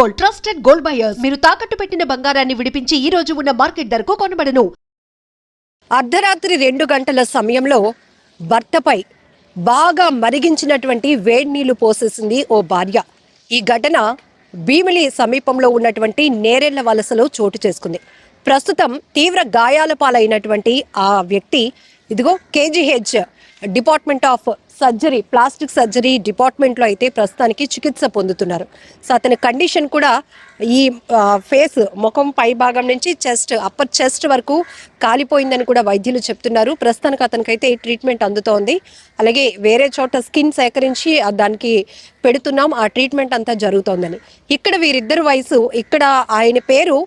Gold, trusted gold buyers. మీరు తాకట్టు పెట్టిన బంగారాన్ని విడిపించి ఈ రోజు ఉన్న మార్కెట్ ధరకు కొనబడను. అర్ధరాత్రి 2 గంటల సమయంలో భర్తపై బాగా మరిగించినటువంటి వేడి నీళ్లు పోసేసింది ఓ భార్య. ఈ ఘటన భీమిలి సమీపంలో ఉన్నటువంటి నేరెళ్ల వలసలో చోటు చేసుకుంది. ప్రస్తుతం తీవ్ర గాయాల పాలైనటువంటి ఆ వ్యక్తి ఇదిగో KGH department of surgery, plastic surgery డిపార్ట్మెంట్లో అయితే ప్రస్తుతానికి చికిత్స పొందుతున్నారు. సో అతని కండిషన్ కూడా ఈ ఫేస్, ముఖం పై భాగం నుంచి అప్పర్ చెస్ట్ వరకు కాలిపోయిందని కూడా వైద్యులు చెప్తున్నారు. ప్రస్తుతానికి అతనికైతే ట్రీట్మెంట్ అందుతోంది. అలాగే వేరే చోట స్కిన్ సేకరించి దానికి పెడుతున్నాం, ఆ ట్రీట్మెంట్ అంతా జరుగుతోందని. ఇక్కడ వీరిద్దరు వయసు, ఇక్కడ ఆయన పేరు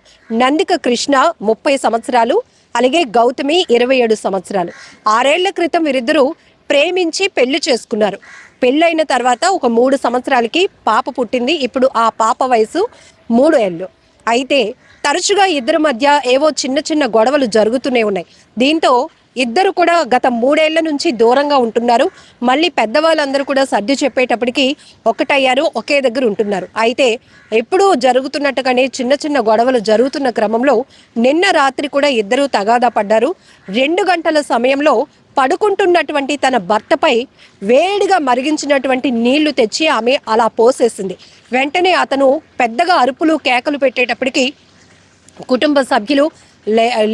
నందిక కృష్ణ 30 సంవత్సరాలు, అలాగే గౌతమి 27 సంవత్సరాలు. 6 ఏళ్ల క్రితం వీరిద్దరూ ప్రేమించి పెళ్లి చేసుకున్నారు. పెళ్ళైన తర్వాత ఒక 3 సంవత్సరాలకి పాప పుట్టింది. ఇప్పుడు ఆ పాప వయసు 3 ఏళ్ళు. అయితే తరచుగా ఇద్దరి మధ్య ఏవో చిన్న చిన్న గొడవలు జరుగుతూనే ఉన్నాయి. దీంతో ఇద్దరు కూడా గత 3 ఏళ్ల నుంచి దూరంగా ఉంటున్నారు. మళ్ళీ పెద్దవాళ్ళందరూ కూడా సర్ది చెప్పేటప్పటికి ఒకటయ్యారు, ఒకే దగ్గర ఉంటున్నారు. అయితే ఎప్పుడూ జరుగుతున్నట్టుగానే చిన్న చిన్న గొడవలు జరుగుతున్న క్రమంలో నిన్న రాత్రి కూడా ఇద్దరు తగాదా పడ్డారు. 2 గంటల సమయంలో పడుకుంటున్నటువంటి తన భర్తపై వేడిగా మరిగించినటువంటి నీళ్లు తెచ్చి ఆమె అలా పోసేసింది. వెంటనే అతను పెద్దగా అరుపులు కేకలు పెట్టేటప్పటికి కుటుంబ సభ్యులు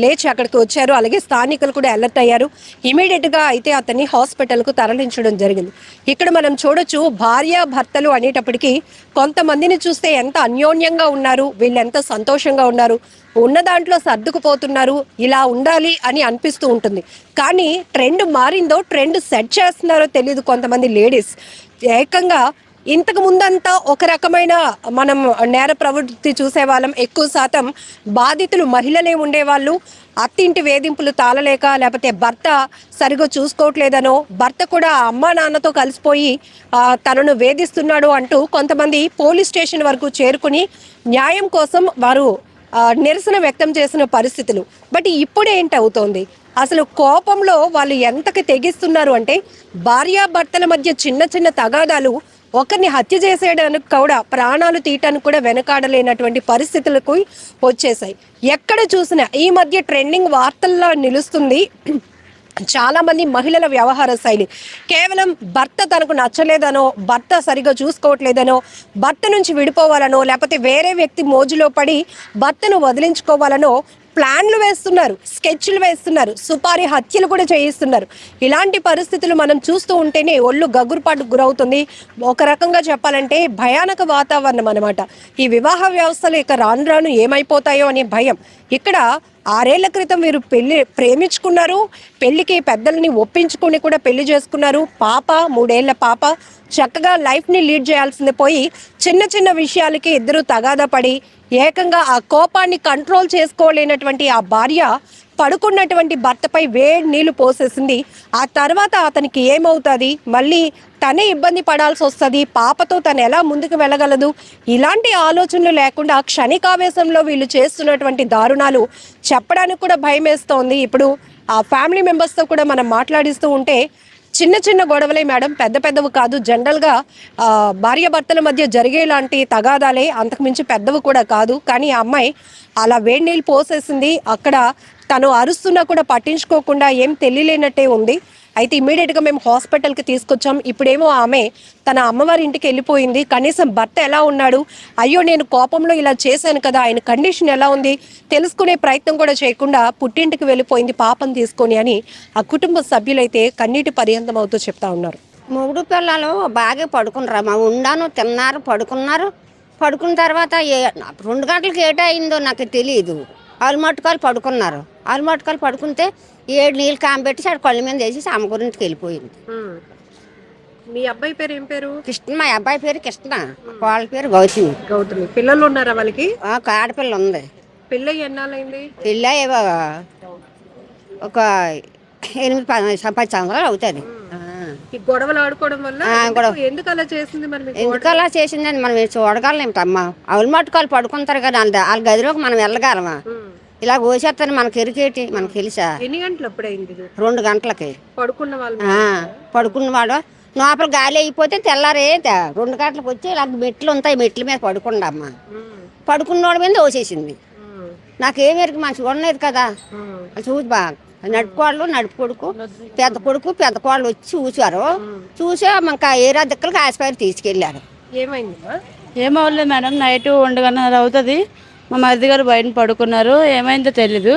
లేచి అక్కడికి వచ్చారు. అలాగే స్థానికులు కూడా అలర్ట్ అయ్యారు. ఇమీడియట్గా అయితే అతన్ని హాస్పిటల్కు తరలించడం జరిగింది. ఇక్కడ మనం చూడొచ్చు, భార్య భర్తలు అనేటప్పటికీ కొంతమందిని చూస్తే ఎంత అన్యోన్యంగా ఉన్నారు, వీళ్ళు ఎంత సంతోషంగా ఉన్నారు, ఉన్న దాంట్లో సర్దుకుపోతున్నారు, ఇలా ఉండాలి అని అనిపిస్తూ ఉంటుంది. కానీ ట్రెండ్ మారిందో, ట్రెండ్ సెట్ చేస్తున్నారో తెలియదు కొంతమంది లేడీస్. ఏకంగా ఇంతకు ముందంతా ఒక రకమైన మనం నేర ప్రవృత్తి చూసేవాళ్ళం. ఎక్కువ శాతం బాధితులు మహిళలే ఉండేవాళ్ళు. అత్తింటి వేధింపులు తాళలేక, లేకపోతే భర్త సరిగా చూసుకోవట్లేదనో, భర్త కూడా అమ్మా నాన్నతో కలిసిపోయి తనను వేధిస్తున్నాడు అంటూ కొంతమంది పోలీస్ స్టేషన్ వరకు చేరుకుని న్యాయం కోసం వారు నిరసన వ్యక్తం చేసిన పరిస్థితులు. బట్ ఇప్పుడు ఏంటవుతోంది, అసలు కోపంలో వాళ్ళు ఎంతకి తెగిస్తున్నారు అంటే, భార్యాభర్తల మధ్య చిన్న చిన్న తగాదాలు ఒకరిని హత్య చేసేయడానికి కూడా, ప్రాణాలు తీయటానికి కూడా వెనకాడలేనటువంటి పరిస్థితులకు వచ్చేసాయి. ఎక్కడ చూసినా ఈ మధ్య ట్రెండింగ్ వార్తల్లో నిలుస్తుంది చాలామంది మహిళల వ్యవహార శైలి. కేవలం భర్త తనకు నచ్చలేదనో, భర్త సరిగా చూసుకోవట్లేదనో, భర్త నుంచి విడిపోవాలనో, లేకపోతే వేరే వ్యక్తి మోజులో పడి భర్తను వదిలించుకోవాలనో ప్లాన్లు వేస్తున్నారు, స్కెచ్లు వేస్తున్నారు, సుపారీ హత్యలు కూడా చేయిస్తున్నారు. ఇలాంటి పరిస్థితులు మనం చూస్తూ ఉంటేనే ఒళ్ళు గగురుపాటుకు గురవుతుంది. ఒక రకంగా చెప్పాలంటే భయానక వాతావరణం అనమాట. ఈ వివాహ వ్యవస్థలు ఇక రాను రాను ఏమైపోతాయో అనే భయం. ఇక్కడ 6 ఏళ్ల క్రితం వీరు ప్రేమించుకున్నారు, పెళ్లికి పెద్దల్ని ఒప్పించుకొని కూడా పెళ్లి చేసుకున్నారు. పాప 3 ఏళ్ల పాప, చక్కగా లైఫ్ని లీడ్ చేయాల్సింది పోయి చిన్న చిన్న విషయాలకి ఇద్దరు తగాదా పడి ఏకంగా ఆ కోపాన్ని కంట్రోల్ చేసుకోలేనటువంటి ఆ భార్య పడుకున్నటువంటి భర్తపై వేడి నీళ్లు పోసేసింది. ఆ తర్వాత అతనికి ఏమవుతుంది, మళ్ళీ తనే ఇబ్బంది పడాల్సి వస్తుంది, పాపతో తను ఎలా ముందుకు వెళ్ళగలదు, ఇలాంటి ఆలోచనలు లేకుండా క్షణికావేశంలో వీళ్ళు చేస్తున్నటువంటి దారుణాలు చెప్పడానికి కూడా భయం వేస్తోంది. ఇప్పుడు ఆ ఫ్యామిలీ మెంబర్స్తో కూడా మనం మాట్లాడిస్తూ ఉంటే చిన్న చిన్న గొడవలే మేడం, పెద్ద పెద్దవి కాదు. జనరల్గా భార్యాభర్తల మధ్య జరిగేలాంటి తగాదాలే, అంతకుమించి పెద్దవి కూడా కాదు. కానీ ఆ అమ్మాయి అలా వేడి నీళ్ళు పోసేసింది. అక్కడ తను అరుస్తున్నా కూడా పట్టించుకోకుండా ఏం తెలియలేనట్టే ఉంది. అయితే ఇమీడియట్గా మేము హాస్పిటల్కి తీసుకొచ్చాం. ఇప్పుడేమో ఆమె తన అమ్మవారి ఇంటికి వెళ్ళిపోయింది. కనీసం భర్త ఎలా ఉన్నాడు, అయ్యో నేను కోపంలో ఇలా చేశాను కదా, ఆయన కండిషన్ ఎలా ఉంది తెలుసుకునే ప్రయత్నం కూడా చేయకుండా పుట్టింటికి వెళ్ళిపోయింది పాపం తీసుకొని అని ఆ కుటుంబ సభ్యులైతే కన్నీటి పర్యంతం అవుతూ చెప్తా ఉన్నారు. 3 పిల్లలు బాగా పడుకున్నారు, మా ఉండాను తిన్నారు, పడుకున్నారు. పడుకున్న తర్వాత 2 గంటలకు ఏటో అయిందో నాకు తెలియదు. ఆలుమట్టుకాలు పడుకున్నారు. ఆలుమట్టుకాలు పడుకుంటే 7 నీళ్ళు కాంబెట్టి అక్కడ కళ్ళ మీద వేసి అమ్మ గురింటికి వెళ్ళిపోయింది. మీ అబ్బాయి పేరు ఏం పేరు? కృష్ణ. మా అబ్బాయి పేరు కృష్ణ, వాళ్ళ పేరు గౌతమి. గౌతమి. పిల్లలు ఉన్నారా వాళ్ళకి? ఆడపిల్ల ఉంది. పెళ్ళి ఎన్నాళ్ళైంది? పెళ్ళి ఒక 8-10 సంవత్సరాలు అవుతుంది. ఈ గొడవలు ఆడుకోవడం వల్ల ఎందుకు అలా చేసింది? ఎందుకు అలా చేసిందని మనం చూడగలమేమిటమ్మా? ఆలుమట్టుకాలు పడుకుంటారు కదా, వాళ్ళ గదిలోకి మనం వెళ్ళగలమా? ఇలా కోసేస్తాను మనకి ఎరికేటి, మనకు తెలుసా? ఎన్ని గంటలు అప్పుడైంది? 2 గంటలకి పడుకున్న వాళ్ళు పడుకున్నవాడు లోపల గాలి అయిపోతే తెల్లారే 2 గంటలకు వచ్చి ఇలా మెట్లు ఉంటాయి, మెట్ల మీద పడుకుండమ్మా. పడుకున్నోడి మీద వచ్చేసింది. నాకేమేరికి మంచిగా ఉన్నది కదా, అది చూసి బాగా నడుపుకోళ్ళు, నడుపుకొడుకు, పెద్ద కోళ్ళు వచ్చి చూసారు. చూసి ఇంకా ఏరా దిక్కలకి ఆసుపత్రి తీసుకెళ్ళారు. ఏమైందమ్మా? ఏమవ్వలేదు మేడం, నైట్ 1:30 అవుతుంది. మా మరిది గారు బయట పడుకున్నారు, ఏమైందో తెలీదు.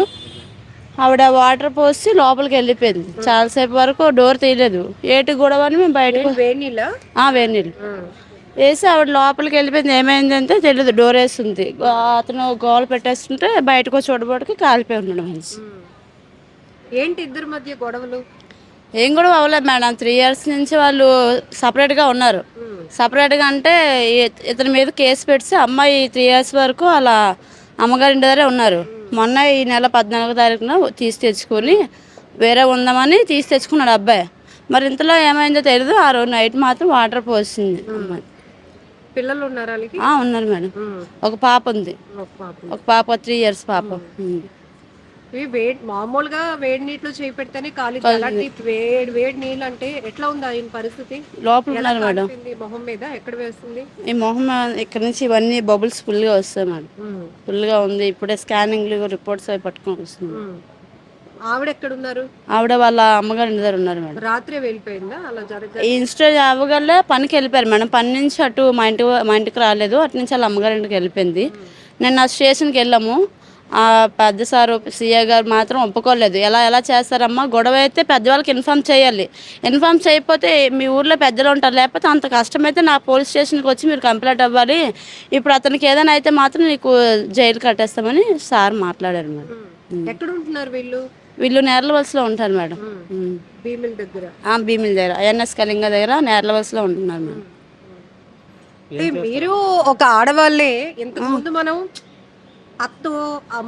ఆవిడ వాటర్ పోసి లోపలికి వెళ్ళిపోయింది. చాలాసేపు వరకు డోర్ తీయలేదు. ఏటు గొడవ అని మేము బయటకు వేడి నీళ్ళ వేడి నీళ్ళు వేసి ఆవిడ లోపలికి వెళ్ళిపోయింది. ఏమైందంటే తెలియదు, డోర్ వేస్తుంది. అతను గోల పెట్టేస్తుంటే బయటకు చూడబోటికి కాలిపోయి ఉన్నాడు మనిషి. ఏంటి ఇద్దరి మధ్య గొడవలు? ఏం కూడా అవ్వలేదు మేడం. 3 years నుంచి వాళ్ళు సపరేట్గా ఉన్నారు. సపరేట్గా అంటే ఇతని మీద కేసు పెట్టి అమ్మాయి 3 years వరకు అలా అమ్మగారి ఇంటి దగ్గరే ఉన్నారు. మొన్న ఈ నెల 14వ తారీఖున తీసి తెచ్చుకొని వేరే ఉందామని తీసి తెచ్చుకున్నాడు అబ్బాయి. మరి ఇంతలో ఏమైందో తెలియదు. ఆ రోజు నైట్ మాత్రం వాటర్ పోసింది అమ్మాయి. పిల్లలు ఉన్నారా? ఉన్నారు మేడం. ఒక పాప ఉంది. ఒక పాప 3 years పాప. మామూలుగా వేడి నీటిలో చేయి పెడితేనే కాలి, వేడి నీళ్ళు అంటే ఎట్లా ఉంది ఆయన పరిస్థితి? లోపల ఉన్నారు మేడం. మొహం మీద ఎక్కడ వేస్తుంది? ఈ మొహం ఇక్కడ నుంచి ఇవన్నీ బబుల్స్ ఫుల్గా వస్తాయి మేడం. ఫుల్గా ఉంది. ఇప్పుడే స్కానింగ్లు రిపోర్ట్స్ అవి పట్టుకొని వస్తుంది. ఆవిడ ఎక్కడ ఉన్నారు? ఆవిడ వాళ్ళ అమ్మగారి ఇంటి దగ్గర ఉన్నారు మేడం. రాత్రే వెళ్ళిపోయిందా? అలా ఈ ఇన్స్టెంట్ అవ్వగలే పనికి వెళ్ళిపోయారు మేడం. పని నుంచి అటు మా ఇంటికి రాలేదు. అటు నుంచి వాళ్ళ అమ్మగారి ఇంటికి వెళ్ళిపోయింది. నేను ఆ స్టేషన్కి వెళ్ళాము. పెద్ద సారు సీఏ గారు మాత్రం ఒప్పుకోలేదు. ఎలా చేస్తారమ్మా, గొడవ అయితే పెద్దవాళ్ళకి ఇన్ఫామ్ చేయాలి. ఇన్ఫామ్ చేయకపోతే మీ ఊర్లో పెద్దలు ఉంటారు, లేకపోతే అంత కష్టమైతే నా పోలీస్ స్టేషన్కి వచ్చి మీరు కంప్లైంట్ అవ్వాలి. ఇప్పుడు అతనికి ఏదైనా అయితే మాత్రం నీకు జైలు కట్టేస్తామని సార్ మాట్లాడారు మేడం. ఎక్కడ ఉంటున్నారు వీళ్ళు నేర్లవలసలో ఉంటారు మేడం. భీమిలి దగ్గర ఐఎన్ఎస్ కళింగ దగ్గర నేర్లవలసలో ఉంటున్నారు మేడం. మీరు ఒక ఆడవాళ్ళే ఇంతకు ముందు మనం అత్తో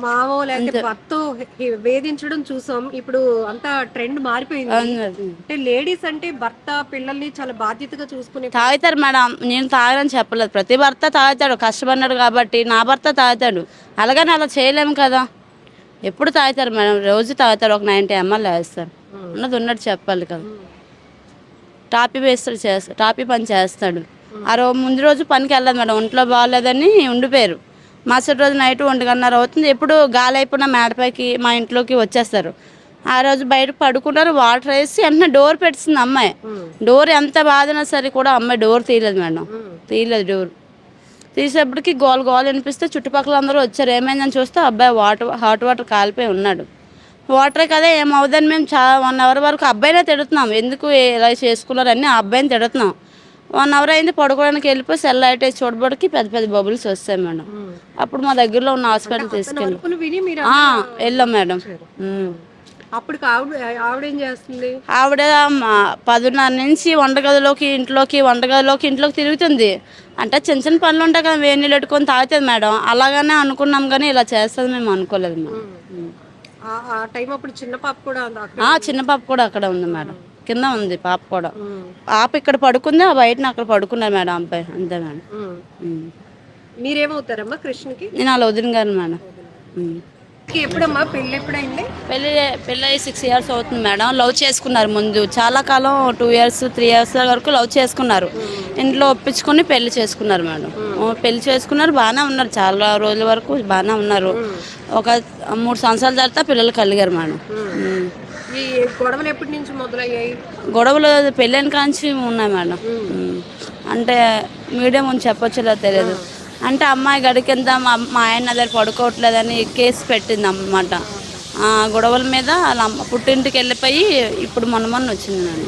మావో లేకపోతే భర్తో వేధించడం చూసాం. ఇప్పుడు అంతా ట్రెండ్ మారిపోయింది. అంటే లేడీస్ అంటే భర్త పిల్లల్ని చాలా బాధ్యతగా చూసుకునే తాగుతారు మేడం. నేను తాగని చెప్పలేదు. ప్రతి భర్త తాగుతాడు, కష్టపడినాడు కాబట్టి. నా భర్త తాగుతాడు, అలాగని అలా చేయలేము కదా. ఎప్పుడు తాగుతారు మేడం, రోజు తాగుతారు. ఒక 90 ml వేస్తారు. ఉన్నట్టు చెప్పాలి కదా. టాపీ పని చేస్తాడు. ముందు రోజు పనికి వెళ్ళదు మేడం, ఒంట్లో బాగాలేదని ఉండిపోయారు. మరుసటి రోజు నైట్ 1:30 అవుతుంది. ఎప్పుడు గాలి అయిపోయిన మేడపైకి మా ఇంట్లోకి వచ్చేస్తారు. ఆ రోజు బయట పడుకున్నారు. వాటర్ వేసి వెంటనే డోర్ పెట్టింది అమ్మాయి. డోర్ ఎంత బాధనా సరే కూడా అమ్మాయి డోర్ తీయలేదు మేడం. డోర్ తీసేపటికి గోల అనిపిస్తే చుట్టుపక్కల అందరూ వచ్చారు. ఏమైందని చూస్తే అబ్బాయి హాట్ వాటర్ కాలిపోయి ఉన్నాడు. వాటరే కదా ఏమవుదని మేము 1 hour వరకు అబ్బాయినే తిడుతున్నాం. ఎందుకు ఇలా చేసుకున్నారని ఆ అబ్బాయిని తిడుతున్నాం. 1 hour అయింది. పడుకోవడానికి వెళ్ళిపోయి సెల్ లైట్ వేసి చూడబడికి పెద్ద బబుల్స్ వస్తాయి మేడం. అప్పుడు మా దగ్గరలో ఉన్న హాస్పిటల్ తీసుకెళ్ళి వెళ్ళాం మేడం. అప్పుడు ఆవిడేం చేస్తుంది? ఆవిడ 10:30 నుంచి వంటగదిలోకి ఇంట్లోకి తిరుగుతుంది. అంటే చిన్న పనులు ఉంటాయి కదా, వేడి నీళ్ళు పెట్టుకొని తాగుతుంది మేడం. అలాగనే అనుకున్నాం కానీ ఇలా చేస్తుంది మేము అనుకోలేదు మేడం. చిన్న పాప కూడా అక్కడ ఉంది మేడం. కింద ఉంది పాప కూడా. పాప ఇక్కడ పడుకుంది, ఆ బయటన అక్కడ పడుకున్నారు మేడం అబ్బాయి. అంతే మేడం. మీరేమవుతారమ్మా కృష్ణకి? నేను అలా వదిన గారు మేడం. ఎప్పుడమ్మా పెళ్ళి ఎప్పుడైంది? పెళ్ళి 6 years అవుతుంది మేడం. లవ్ చేసుకున్నారు ముందు చాలా కాలం, 2 years 3 years వరకు లవ్ చేసుకున్నారు. ఇంట్లో ఒప్పించుకొని పెళ్లి చేసుకున్నారు మేడం. పెళ్లి చేసుకున్నారు, బాగానే ఉన్నారు. చాలా రోజుల వరకు బాగానే ఉన్నారు. ఒక 3 సంవత్సరాల తర్వాత పిల్లలు కలిగారు మేడం. ఈ గొడవలు ఎప్పటి నుంచి మొదలయ్యాయి? గొడవలు పెళ్ళైన కాంచి ఉన్నాయి మేడం. అంటే మీడియం అని చెప్పొచ్చులో తెలియదు. అంటే అమ్మాయి గడికింద మా ఆయన దగ్గర పడుకోవట్లేదని కేసు పెట్టింది అన్నమాట. గొడవల మీద వాళ్ళ పుట్టింటికి వెళ్ళిపోయి ఇప్పుడు మొన్న వచ్చింది మేడం.